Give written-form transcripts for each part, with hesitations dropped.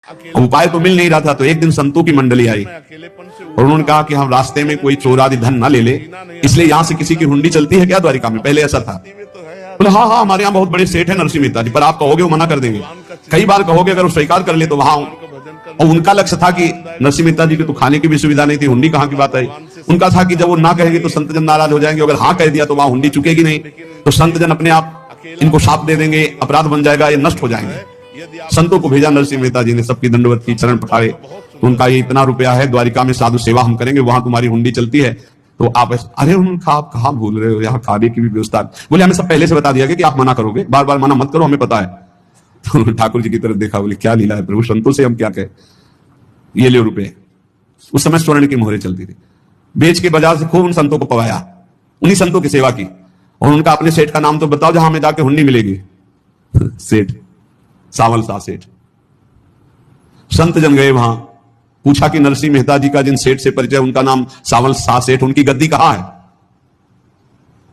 उपाय तो मिल नहीं रहा था। तो एक दिन संतों की मंडली आई और उन्होंने कहा कि हम रास्ते में कोई चोर आदि धन ना ले ले, इसलिए यहां से किसी की हुंडी चलती है क्या द्वारिका में? पहले ऐसा था। बोले हाँ हाँ, हमारे यहाँ बहुत बड़े सेठ है नरसिंह मेहता जी, पर आप कहोगे वो मना कर देंगे। कई बार कहोगे, अगर वो स्वीकार कर ले तो वहां। और उनका लक्ष्य था कि नरसिंह मेहता जी की तो खाने की भी सुविधा नहीं थी, हुंडी कहां की बात आई। उनका था कि जब वो ना कहेंगे तो संत जन नाराज हो जाएंगे, अगर हाँ कह दिया तो वहां हुंडी चुकेगी नहीं, तो संत जन अपने आप इनको शाप दे देंगे, अपराध बन जाएगा, ये नष्ट हो जाएंगे। संतों को भेजा नरसिंह मेहता जी ने, सबकी दंडवत की, चरण पठाए। तो उनका ये इतना रुपया है, द्वारिका में साधु सेवा हम करेंगे, वहां तुम्हारी हुंडी चलती है तो आप। अरे उन्होंने कहा आप कहां भूल रहे हो, यहाँ खाने की भी व्यवस्था। बोले हमें सब पहले से बता दिया गया कि आप मना करोगे, बार बार मना मत करो, हमें पता है। तो ठाकुर जी की तरफ देखा, बोले क्या लीला है प्रभु, संतों से हम क्या कहें, ये ले रुपए। उस समय स्वर्ण की मोहरें चलती थी, बेच के बाजार से खूब उन संतों को पवाया, उन्हीं संतों की सेवा की। और उनका अपने सेठ का नाम तो बताओ जहां हमें जाके हुंडी मिलेगी। सेठ सावल सा सेठ। संत जन गए वहां, पूछा कि नरसिंह मेहता जी का जिन सेठ से परिचय, उनका नाम सावल सा सेठ, उनकी गद्दी कहां है?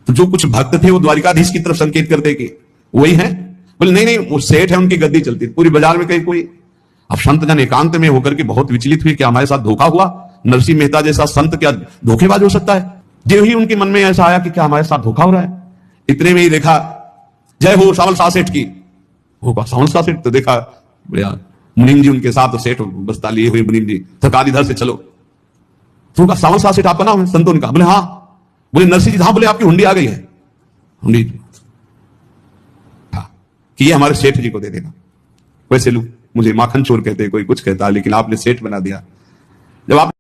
तो जो कुछ भक्त थे वो द्वारिकाधीश की तरफ संकेत करते कि वही है। बोले नहीं नहीं, वो सेठ है, उनकी गद्दी चलती। पूरी बाजार में कहीं कोई। अब संत जन एकांत में होकर के बहुत विचलित हुए कि हमारे साथ धोखा हुआ, नरसिंह मेहता जैसा संत क्या धोखेबाज हो सकता है? जो ही उनके मन में ऐसा आया कि क्या हमारे साथ धोखा हो रहा है। इतने में ही देखा, जय हो सावल सा सेठ की। होगा सावल सा सेठ, तो देखा मुनीम जी उनके साथ, सेठ बस्ता लिए हुए मुनीम जी, सरकार इधर से चलो। तो उनका सावल सा सेठ आपका नाम है? संतों ने कहा। बोले हाँ। बोले नरसिंह जी? हाँ। बोले आपकी हुंडी आ गई है। हुंडी हाँ, कि ये हमारे सेठ जी को दे देना। वैसे लोग मुझे माखन चोर कहते, कोई कुछ कहता, लेकिन आपने सेठ बना दिया। जब आप